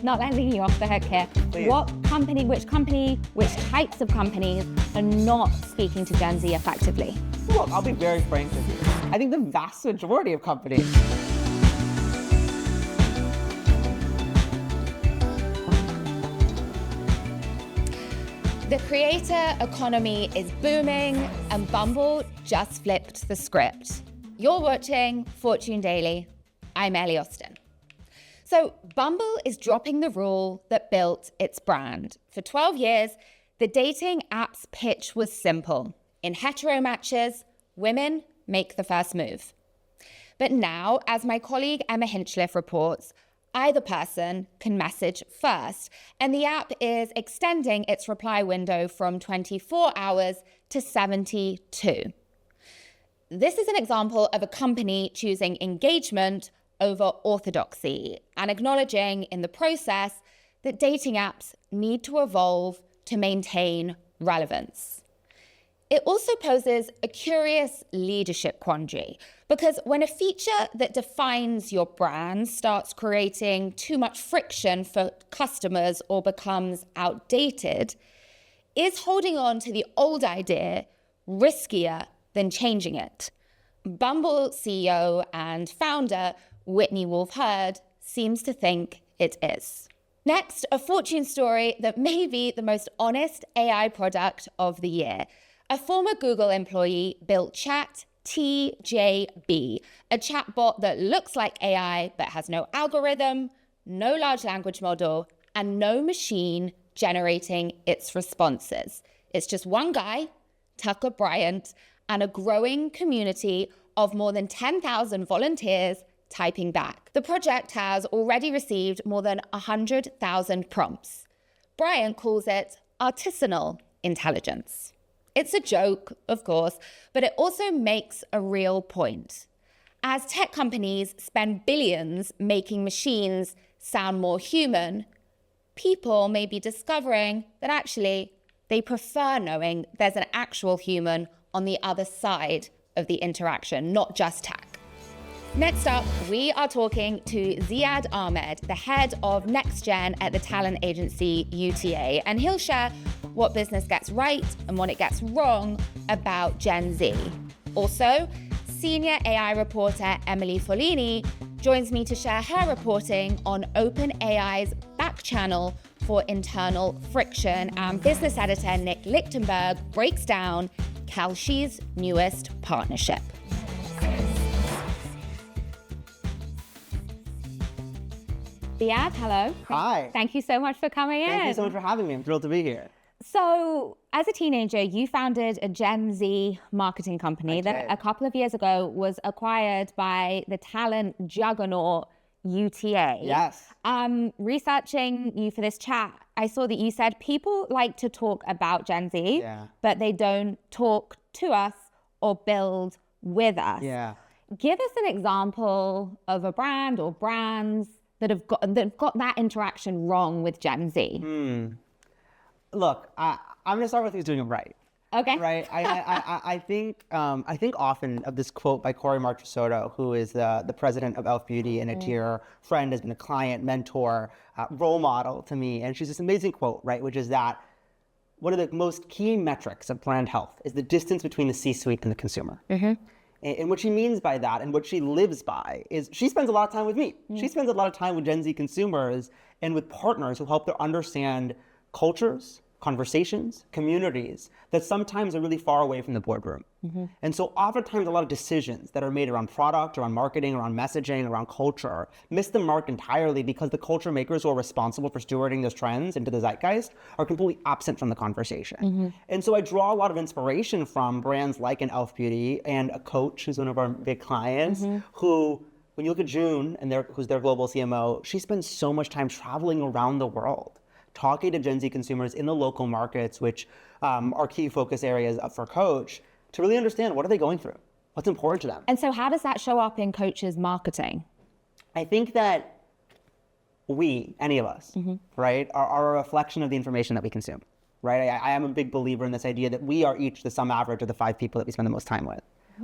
not letting you off the hook here. Please. Which types of companies are not speaking to Gen Z effectively? Look, I'll be very frank with you. I think the vast majority of companies. The creator economy is booming, and Bumble just flipped the script. You're watching Fortune Daily. I'm Ellie Austin. So Bumble is dropping the rule that built its brand. For 12 years, the dating app's pitch was simple. In hetero matches, women make the first move. But now, as my colleague Emma Hinchliffe reports, either person can message first, and the app is extending its reply window from 24 hours to 72. This is an example of a company choosing engagement over orthodoxy and acknowledging in the process that dating apps need to evolve to maintain relevance. It also poses a curious leadership quandary, because when a feature that defines your brand starts creating too much friction for customers or becomes outdated, is holding on to the old idea riskier than changing it? Bumble CEO and founder Whitney Wolfe Herd seems to think it is. Next, a Fortune story that may be the most honest AI product of the year. A former Google employee built ChatTJB, a chatbot that looks like AI but has no algorithm, no large language model, and no machine generating its responses. It's just one guy, Tucker Bryant, and a growing community of more than 10,000 volunteers typing back. The project has already received more than 100,000 prompts. Bryant calls it artisanal intelligence. It's a joke, of course, but it also makes a real point. As tech companies spend billions making machines sound more human, people may be discovering that actually they prefer knowing there's an actual human on the other side of the interaction, not just tech. Next up, we are talking to Ziad Ahmed, the head of Next Gen at the talent agency UTA, and he'll share what business gets right and what it gets wrong about Gen Z. Also, senior AI reporter Emily Forlini joins me to share her reporting on OpenAI's back channel for internal friction, and business editor Nick Lichtenberg breaks down Kalshi's newest partnership. Ziad, hello. Hi. Thank you so much for coming in. Thank you so much for having me. I'm thrilled to be here. So, as a teenager, you founded a Gen Z marketing company that a couple of years ago was acquired by the talent juggernaut UTA. Yes. Researching you for this chat, I saw that you said people like to talk about Gen Z, but they don't talk to us or build with us. Yeah. Give us an example of a brand or brands that have got that interaction wrong with Gen Z. Look, I'm going to start with who's doing it right. Okay. Right. I think often of this quote by Corey Marchesotto, who is the president of Elf Beauty and a dear friend, has been a client, mentor, role model to me. And she's this amazing quote, right, which is that one of the most key metrics of brand health is the distance between the C-suite and the consumer. And what she means by that, and what she lives by, is she spends a lot of time with me. She spends a lot of time with Gen Z consumers and with partners who help them understand cultures, conversations, communities that sometimes are really far away from the boardroom. And so oftentimes a lot of decisions that are made around product, around marketing, around messaging, around culture miss the mark entirely because the culture makers who are responsible for stewarding those trends into the zeitgeist are completely absent from the conversation. And so I draw a lot of inspiration from brands like an Elf Beauty and a Coach, who's one of our big clients, who, when you look at June, and who's their global CMO, she spends so much time traveling around the world, talking to Gen Z consumers in the local markets, which are key focus areas for Coach, to really understand what are they going through, what's important to them. And so how does that show up in Coach's marketing? I think that we, any of us, right, are a reflection of the information that we consume, right? I am a big believer in this idea that we are each the sum average of the 5 people that we spend the most time with,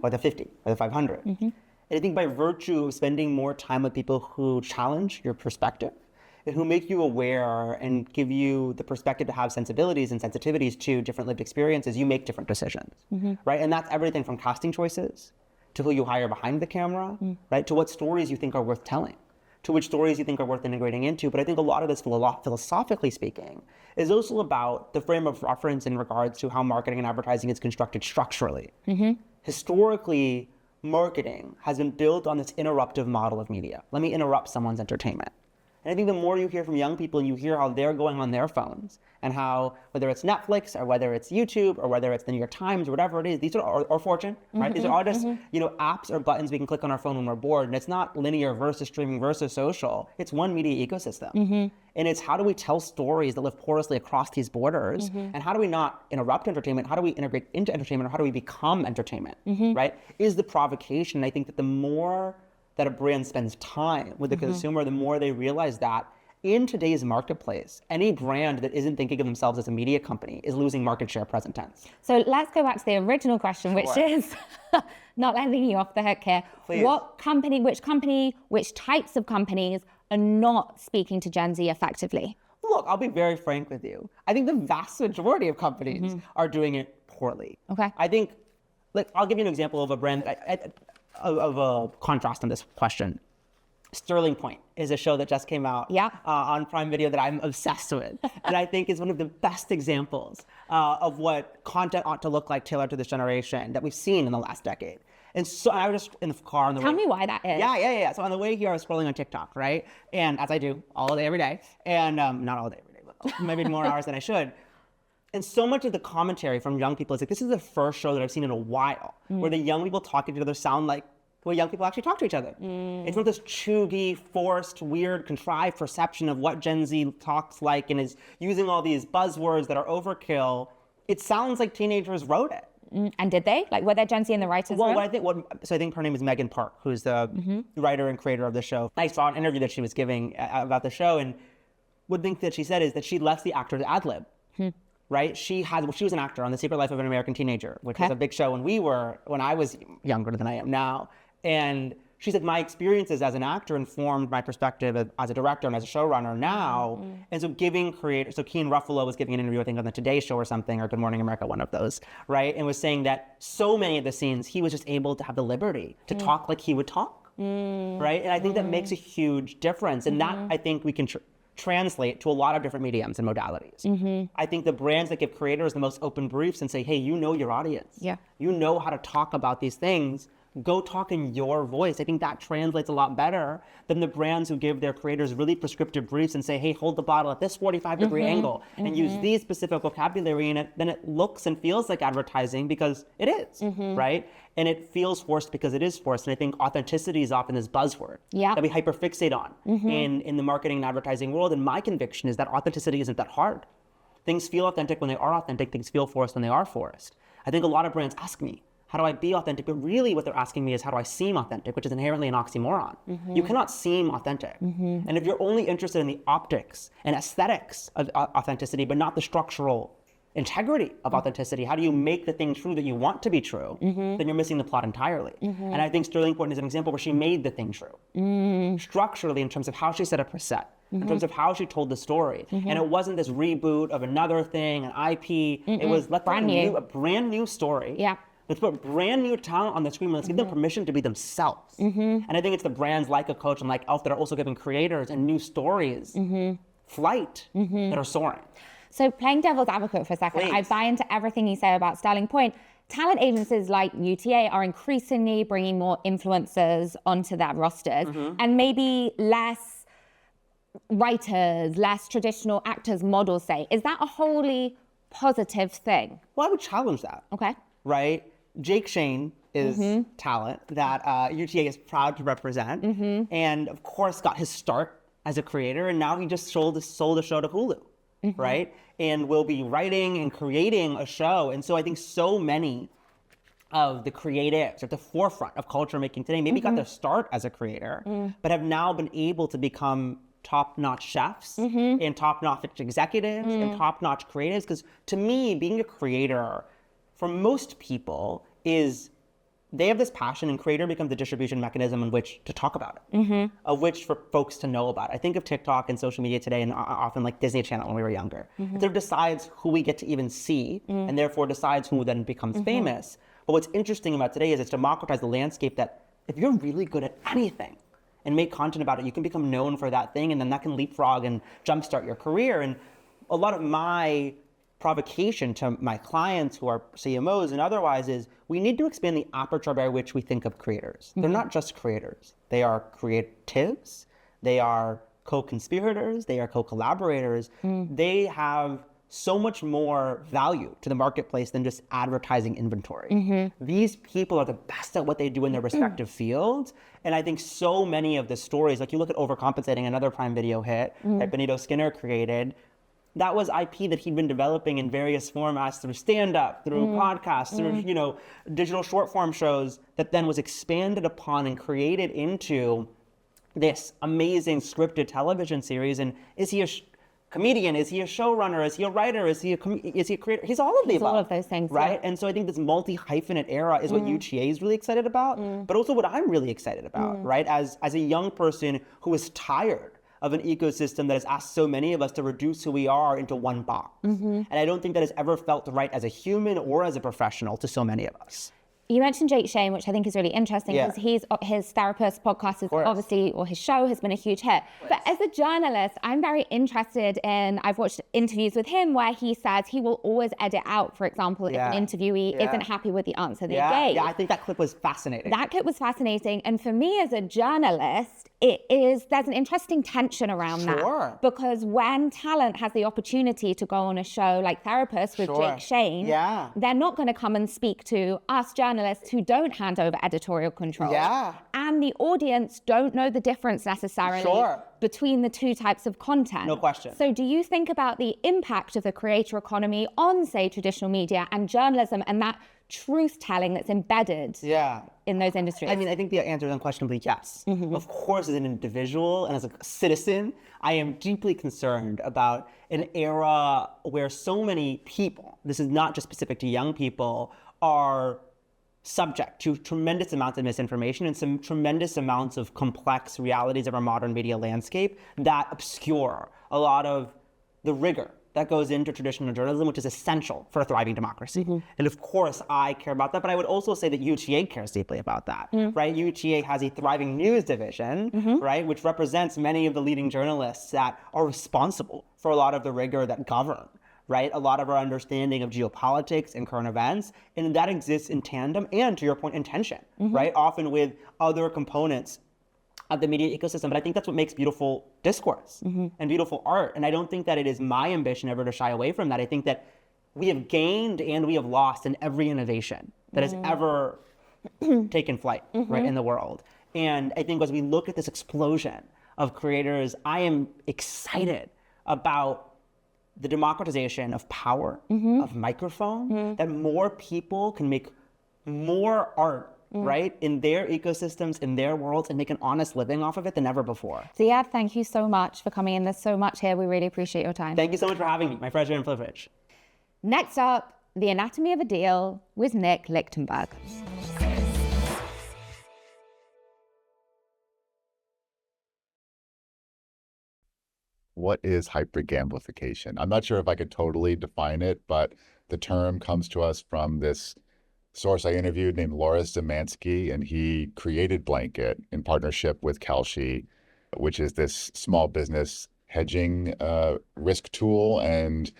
or the 50, or the 500. And I think by virtue of spending more time with people who challenge your perspective who make you aware and give you the perspective to have sensibilities and sensitivities to different lived experiences, you make different decisions, right? And that's everything from casting choices to who you hire behind the camera, right? To what stories you think are worth telling, to which stories you think are worth integrating into. But I think a lot of this, philosophically speaking, is also about the frame of reference in regards to how marketing and advertising is constructed structurally. Historically, marketing has been built on this interruptive model of media. Let me interrupt someone's entertainment. And I think the more you hear from young people and you hear how they're going on their phones and how, whether it's Netflix or whether it's YouTube or whether it's the New York Times or whatever it is, these are, or Fortune, right? These are all just, apps or buttons we can click on our phone when we're bored. And it's not linear versus streaming versus social. It's one media ecosystem. And it's how do we tell stories that live porously across these borders? And how do we not interrupt entertainment? How do we integrate into entertainment? Or how do we become entertainment, right? Is the provocation. I think that the more that a brand spends time with the consumer, the more they realize that in today's marketplace, any brand that isn't thinking of themselves as a media company is losing market share present tense. So let's go back to the original question, which is, not letting you off the hook here. Please. Which types of companies are not speaking to Gen Z effectively? Look, I'll be very frank with you. I think the vast majority of companies are doing it poorly. Okay. I think, I'll give you an example of a brand of a contrast on this question. Sterling Point is a show that just came out on Prime Video that I'm obsessed with. And I think is one of the best examples of what content ought to look like tailored to this generation that we've seen in the last decade. And so I was just in the car on the way. Tell me why that is. Yeah. So on the way here, I was scrolling on TikTok, right? And as I do all day, every day. And not all day, every day, but maybe more hours than I should. And so much of the commentary from young people is like, this is the first show that I've seen in a while where the young people talking to each other sound like the way young people actually talk to each other. It's not this chuggy, forced, weird, contrived perception of what Gen Z talks like and is using all these buzzwords that are overkill. It sounds like teenagers wrote it. And did they? Like, were there Gen Z in the writers' room? I think her name is Megan Park, who's the writer and creator of the show. I saw an interview that she was giving about the show, and one thing that she said is that she lets the actors ad-lib. Right? She was an actor on The Secret Life of an American Teenager, which was a big show when I was younger than I am now. And she said, my experiences as an actor informed my perspective as a director and as a showrunner now. And so Keen Ruffalo was giving an interview, I think, on the Today Show or something, or Good Morning America, one of those, right? And was saying that so many of the scenes, he was just able to have the liberty to talk like he would talk, right? And I think that makes a huge difference. And that, I think, we can translate to a lot of different mediums and modalities. I think the brands that give creators the most open briefs and say, hey, you know your audience. You know how to talk about these things. Go talk in your voice. I think that translates a lot better than the brands who give their creators really prescriptive briefs and say, hey, hold the bottle at this 45-degree angle and use these specific vocabulary in it. Then it looks and feels like advertising because it is, right? And it feels forced because it is forced. And I think authenticity is often this buzzword that we hyperfixate on in the marketing and advertising world. And my conviction is that authenticity isn't that hard. Things feel authentic when they are authentic. Things feel forced when they are forced. I think a lot of brands ask me, how do I be authentic? But really what they're asking me is, how do I seem authentic, which is inherently an oxymoron. You cannot seem authentic. And if you're only interested in the optics and aesthetics of authenticity, but not the structural integrity of authenticity, how do you make the thing true that you want to be true, then you're missing the plot entirely. And I think Sterling Point is an example where she made the thing true. Structurally, in terms of how she set up her set, in terms of how she told the story. And it wasn't this reboot of another thing, an IP. It was a brand new story. Let's put brand new talent on the screen. Let's give them permission to be themselves. And I think it's the brands like a Coach and like Elf that are also giving creators and new stories flight that are soaring. So playing devil's advocate for a second, I buy into everything you say about Sterling Point. Talent agencies like UTA are increasingly bringing more influencers onto their rosters and maybe less writers, less traditional actors, models, say. Is that a wholly positive thing? Well, I would challenge that. Okay. Right? Jake Shane is talent that UTA is proud to represent, and of course got his start as a creator, and now he just sold a show to Hulu, right? And will be writing and creating a show. And so I think so many of the creatives at the forefront of culture making today maybe got their start as a creator, but have now been able to become top-notch chefs and top-notch executives and top-notch creatives. Because to me, being a creator, for most people, is they have this passion, and creator becomes the distribution mechanism in which to talk about it, of which for folks to know about it. I think of TikTok and social media today, and often like Disney Channel when we were younger. It sort of decides who we get to even see, and therefore decides who then becomes famous. But what's interesting about today is it's democratized the landscape that if you're really good at anything and make content about it, you can become known for that thing, and then that can leapfrog and jumpstart your career. And a lot of my provocation to my clients who are CMOs and otherwise is we need to expand the aperture by which we think of creators. They're not just creators. They are creatives. They are co-conspirators. They are co-collaborators. They have so much more value to the marketplace than just advertising inventory. These people are the best at what they do in their respective fields. And I think so many of the stories, like you look at Overcompensating, another Prime Video hit that Benito Skinner created, that was IP that he'd been developing in various formats through stand-up, through podcasts, through digital short-form shows that then was expanded upon and created into this amazing scripted television series. And is he a comedian? Is he a showrunner? Is he a writer? Is he a creator? He's all of the above. All of those things, right? Yeah. And so I think this multi-hyphenate era is what UTA is really excited about, but also what I'm really excited about, right? As a young person who is tired of an ecosystem that has asked so many of us to reduce who we are into one box. And I don't think that has ever felt right as a human or as a professional to so many of us. You mentioned Jake Shane, which I think is really interesting because his therapist podcast is obviously, or his show has been a huge hit. But as a journalist, I'm very interested in, I've watched interviews with him where he says he will always edit out, for example, if an interviewee isn't happy with the answer they gave. Yeah, I think that clip was fascinating. That clip was fascinating. And for me as a journalist, there's an interesting tension around that. Because when talent has the opportunity to go on a show like Therapist with Jake Shane, they're not going to come and speak to us journalists who don't hand over editorial control. And the audience don't know the difference necessarily between the two types of content. No question. So do you think about the impact of the creator economy on, say, traditional media and journalism and that truth-telling that's embedded in those industries? I mean, I think the answer is unquestionably yes. Of course, as an individual and as a citizen, I am deeply concerned about an era where so many people, this is not just specific to young people, are subject to tremendous amounts of misinformation and some tremendous amounts of complex realities of our modern media landscape that obscure a lot of the rigor that goes into traditional journalism, which is essential for a thriving democracy. And of course, I care about that, but I would also say that UTA cares deeply about that, right? UTA has a thriving news division, right, which represents many of the leading journalists that are responsible for a lot of the rigor that govern, right? A lot of our understanding of geopolitics and current events, and that exists in tandem and, to your point, in tension, right? Often with other components of the media ecosystem. But I think that's what makes beautiful discourse and beautiful art. And I don't think that it is my ambition ever to shy away from that. I think that we have gained and we have lost in every innovation that has ever taken flight, right, in the world. And I think as we look at this explosion of creators, I am excited about the democratization of power, of microphone, that more people can make more art, right, in their ecosystems, in their worlds, and make an honest living off of it than ever before. Ziad, thank you so much for coming in. There's so much here. We really appreciate your time. Thank you so much for having me. My pleasure and privilege. Next up, The Anatomy of a Deal with Nick Lichtenberg. What is hyper-gamblification? I'm not sure if I could totally define it, but the term comes to us from this source I interviewed named Loris Zemansky, and he created Blanket in partnership with Kalshi, which is this small business hedging risk tool. And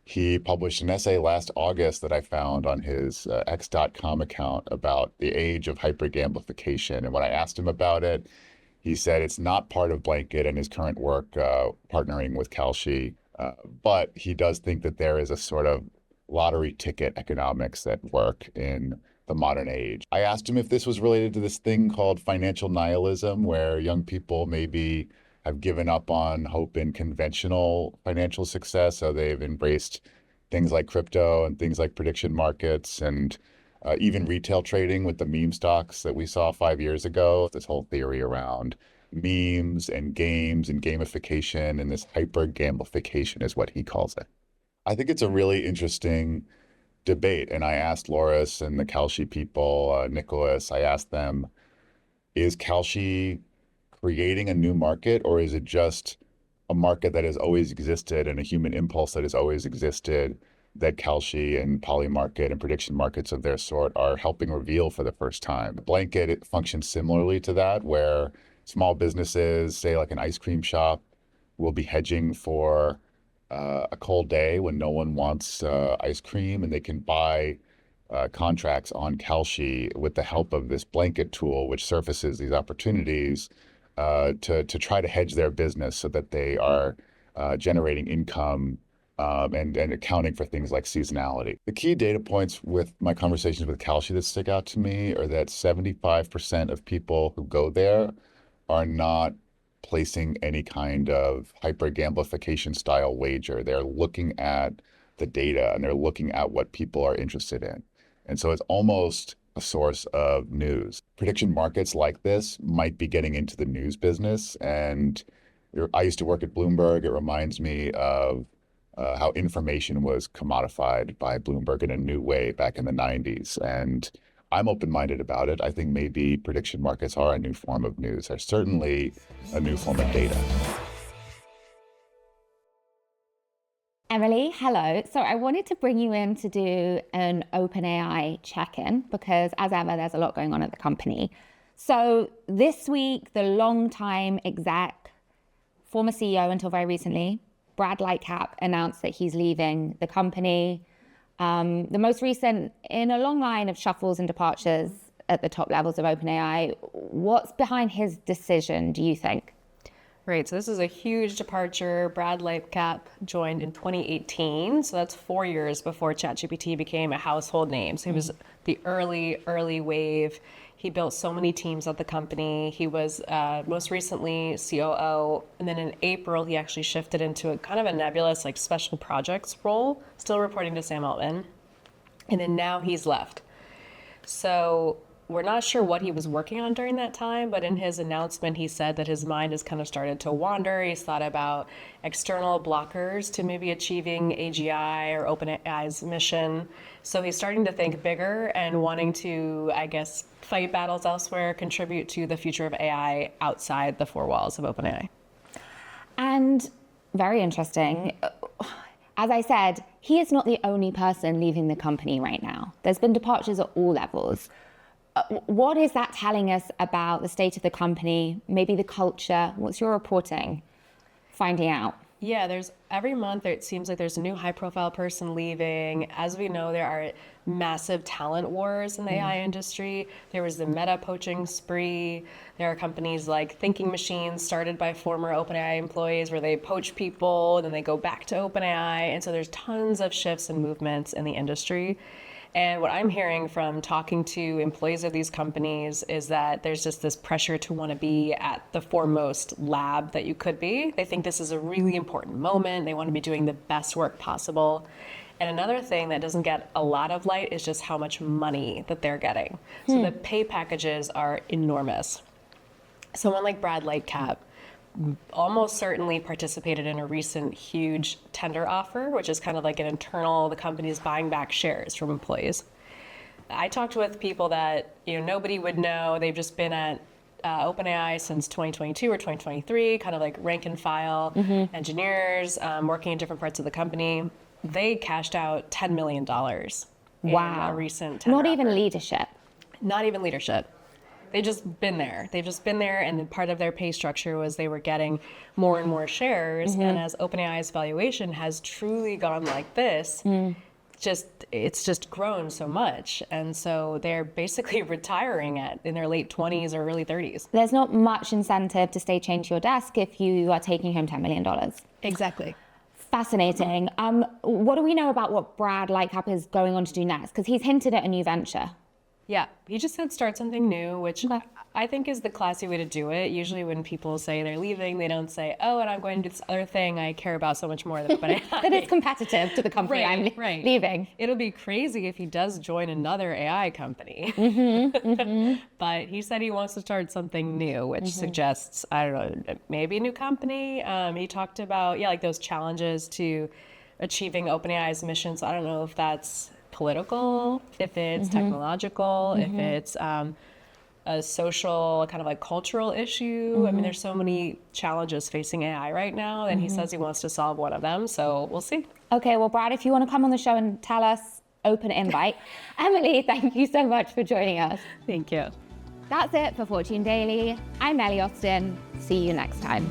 he published an essay last August that I found on his X.com account about the age of hyper-gamblification. And when I asked him about it, he said it's not part of Blanket and his current work partnering with Kalshi, but he does think that there is a sort of lottery ticket economics at work in the modern age. I asked him if this was related to this thing called financial nihilism, where young people maybe have given up on hope in conventional financial success, so they've embraced things like crypto and things like prediction markets and even retail trading with the meme stocks that we saw 5 years ago. This whole theory around memes and games and gamification, and this hyper-gamblification is what he calls it. I think it's a really interesting debate. And I asked Loris and the Kalshi people, Nicholas, I asked them, is Kalshi creating a new market, or is it just a market that has always existed and a human impulse that has always existed that Kalshi and Polymarket and prediction markets of their sort are helping reveal for the first time? Blanket, it functions similarly to that, where small businesses, say like an ice cream shop, will be hedging for a cold day when no one wants ice cream, and they can buy contracts on Kalshi with the help of this blanket tool, which surfaces these opportunities to try to hedge their business so that they are generating income and accounting for things like seasonality. The key data points with my conversations with Kalshi that stick out to me are that 75% of people who go there are not placing any kind of hyper-gamblification style wager. They're looking at the data and they're looking at what people are interested in. And so it's almost a source of news. Prediction markets like this might be getting into the news business. And I used to work at Bloomberg. It reminds me of how information was commodified by Bloomberg in a new way back in the 90s. And I'm open-minded about it. I think maybe prediction markets are a new form of news. They're certainly a new form of data. Emily, hello. So I wanted to bring you in to do an OpenAI check-in because, as ever, there's a lot going on at the company. So this week, the longtime exec, former CEO until very recently, Brad Lightcap, announced that he's leaving the company. The most recent in a long line of shuffles and departures at the top levels of OpenAI. What's behind his decision, do you think? Right, so this is a huge departure. Brad Lightcap joined in 2018, so that's 4 years before ChatGPT became a household name. So he was the early wave. He built so many teams at the company. He was most recently COO, and then in April, he actually shifted into a kind of a nebulous like special projects role, still reporting to Sam Altman. And then now he's left. So we're not sure what he was working on during that time, but in his announcement, he said that his mind has kind of started to wander. He's thought about external blockers to maybe achieving AGI or OpenAI's mission. So he's starting to think bigger and wanting to, I guess, fight battles elsewhere, contribute to the future of AI outside the four walls of OpenAI. And very interesting. As I said, he is not the only person leaving the company right now. There's been departures at all levels. What is that telling us about the state of the company, maybe the culture? What's your reporting finding out? Yeah, every month it seems like there's a new high-profile person leaving. As we know, there are massive talent wars in the AI industry. There was the meta poaching spree. There are companies like Thinking Machines started by former OpenAI employees where they poach people and then they go back to OpenAI. And so there's tons of shifts and movements in the industry. And what I'm hearing from talking to employees of these companies is that there's just this pressure to want to be at the foremost lab that you could be. They think this is a really important moment. They want to be doing the best work possible. And another thing that doesn't get a lot of light is just how much money that they're getting. So the pay packages are enormous. Someone like Brad Lightcap almost certainly participated in a recent huge tender offer, which is kind of like an internal, the company is buying back shares from employees. I talked with people that nobody would know. They've just been at OpenAI since 2022 or 2023, kind of like rank and file engineers working in different parts of the company. They cashed out $10 million in a recent tender Not even offer. leadership. Not even leadership. They've just been there. And then part of their pay structure was they were getting more and more shares. And as OpenAI's valuation has truly gone like this, it's just grown so much. And so they're basically retiring in their late 20s or early 30s. There's not much incentive to stay chained to your desk if you are taking home $10 million. Exactly. Fascinating. What do we know about what Brad Lightcap is going on to do next? Because he's hinted at a new venture. Yeah, he just said start something new, which I think is the classy way to do it. Usually when people say they're leaving, they don't say, oh, and I'm going to do this other thing I care about so much more than OpenAI. That is competitive to the company I'm leaving. It'll be crazy if he does join another AI company. But he said he wants to start something new, which suggests, I don't know, maybe a new company. He talked about, like those challenges to achieving OpenAI's missions. I don't know if that's political, if it's technological, if it's a social, kind of like cultural issue. I mean, there's so many challenges facing AI right now, and he says he wants to solve one of them, so we'll see. Okay, well, Brad, if you want to come on the show and tell us, open invite. Emily, thank you so much for joining us. Thank you. That's it for Fortune Daily. I'm Ellie Austin. See you next time.